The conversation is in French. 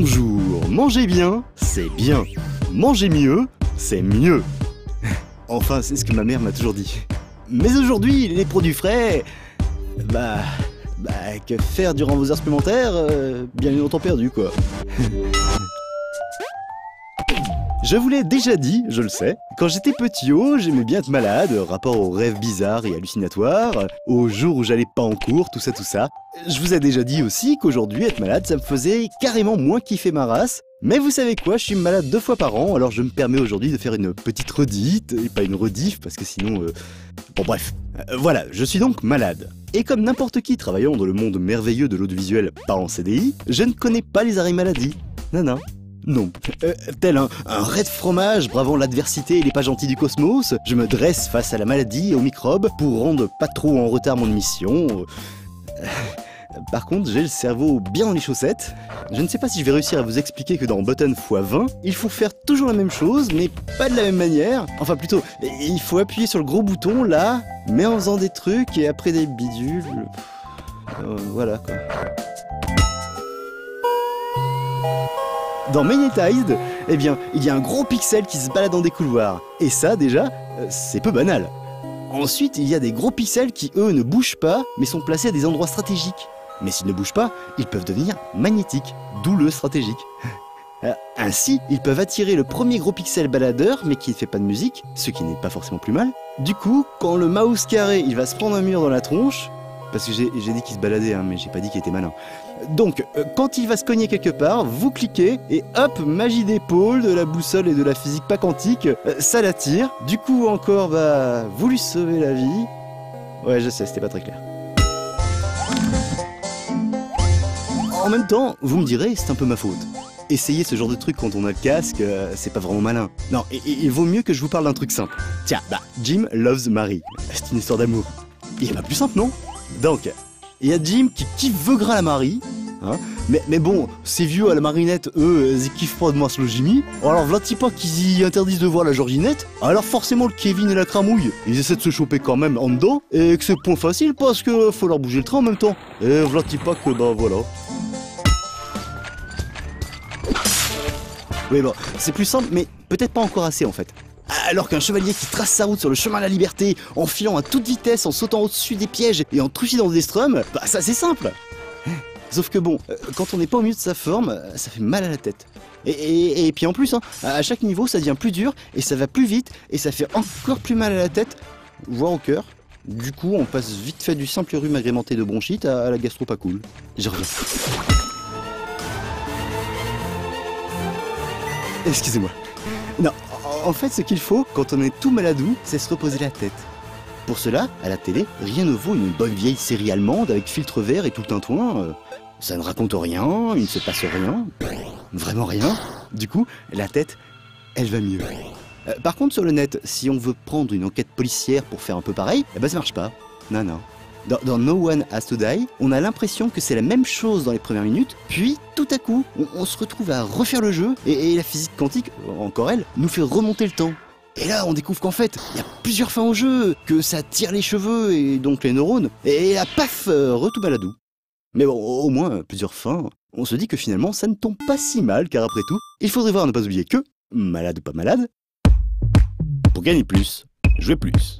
Bonjour, mangez bien, c'est bien. Mangez mieux, c'est mieux. Enfin, c'est ce que ma mère m'a toujours dit. Mais aujourd'hui, les produits frais... que faire durant vos heures supplémentaires bien longtemps perdu, quoi. Je vous l'ai déjà dit, je le sais. Quand j'étais petit, j'aimais bien être malade, rapport aux rêves bizarres et hallucinatoires, aux jours où j'allais pas en cours, tout ça. Je vous ai déjà dit aussi qu'aujourd'hui, être malade, ça me faisait carrément moins kiffer ma race. Mais vous savez quoi, je suis malade 2 fois par an, alors je me permets aujourd'hui de faire une petite redite, et pas une rediff, parce que sinon... Bon bref, voilà, je suis donc malade. Et comme n'importe qui travaillant dans le monde merveilleux de l'audiovisuel pas en CDI, je ne connais pas les arrêts maladie. Non. Tel un raid fromage bravant l'adversité et les pas gentils du cosmos, je me dresse face à la maladie et aux microbes pour rendre pas trop en retard mon émission. Par contre, j'ai le cerveau bien dans les chaussettes. Je ne sais pas si je vais réussir à vous expliquer que dans Button x20, il faut faire toujours la même chose, mais pas de la même manière. Enfin plutôt, il faut appuyer sur le gros bouton là, mais en faisant des trucs et après des bidules. Voilà quoi. Dans Magnetized, eh bien, il y a un gros pixel qui se balade dans des couloirs. Et ça, déjà, c'est peu banal. Ensuite, il y a des gros pixels qui, eux, ne bougent pas, mais sont placés à des endroits stratégiques. Mais s'ils ne bougent pas, ils peuvent devenir magnétiques, d'où le stratégique. Ainsi, ils peuvent attirer le premier gros pixel baladeur, mais qui ne fait pas de musique, ce qui n'est pas forcément plus mal. Du coup, quand le mouse carré, il va se prendre un mur dans la tronche, parce que j'ai dit qu'il se baladait, mais j'ai pas dit qu'il était malin. Donc, quand il va se cogner quelque part, vous cliquez, et hop, magie d'épaule, de la boussole et de la physique pas quantique, ça l'attire. Du coup, encore, vous lui sauvez la vie. Ouais, je sais, c'était pas très clair. En même temps, vous me direz, c'est un peu ma faute. Essayer ce genre de truc quand on a le casque, c'est pas vraiment malin. Non, et il vaut mieux que je vous parle d'un truc simple. Tiens, Jim loves Mary. C'est une histoire d'amour. Il y a pas plus simple, non? Donc, il y a Jim qui kiffe veugras la Marie, hein, mais bon, ces vieux à la marinette, eux, ils kiffent pas de moi sur le Jimmy. Alors v'là-t-il pas qu'ils y interdisent de voir la Georginette? Alors forcément le Kevin et la Cramouille, ils essaient de se choper quand même en dedans, et que c'est point facile parce que faut leur bouger le train en même temps. Et v'là-t-il pas que voilà. Oui bon, c'est plus simple, mais peut-être pas encore assez en fait. Alors qu'un chevalier qui trace sa route sur le chemin de la liberté, en filant à toute vitesse, en sautant au-dessus des pièges et en trucidant des strums, ça c'est simple. Sauf que bon, quand on n'est pas au milieu de sa forme, ça fait mal à la tête. Et puis en plus, à chaque niveau ça devient plus dur, et ça va plus vite, et ça fait encore plus mal à la tête, voire au cœur. Du coup, on passe vite fait du simple rhume agrémenté de bronchite à la gastro pas cool. Je reviens. Excusez-moi. Non, en fait, ce qu'il faut, quand on est tout maladou, c'est se reposer la tête. Pour cela, à la télé, rien ne vaut une bonne vieille série allemande avec filtre vert et tout le tintouin. Ça ne raconte rien, il ne se passe rien, vraiment rien. Du coup, la tête, elle va mieux. Par contre, sur le net, si on veut prendre une enquête policière pour faire un peu pareil, ça marche pas. Non. Dans No One Has to Die, on a l'impression que c'est la même chose dans les premières minutes, puis tout à coup, on se retrouve à refaire le jeu, et la physique quantique, encore elle, nous fait remonter le temps. Et là, on découvre qu'en fait, il y a plusieurs fins au jeu, que ça tire les cheveux et donc les neurones, et là, paf, retout baladou. Mais bon, au moins, plusieurs fins, on se dit que finalement, ça ne tombe pas si mal, car après tout, il faudrait voir ne pas oublier que, malade ou pas malade, pour gagner plus, jouer plus.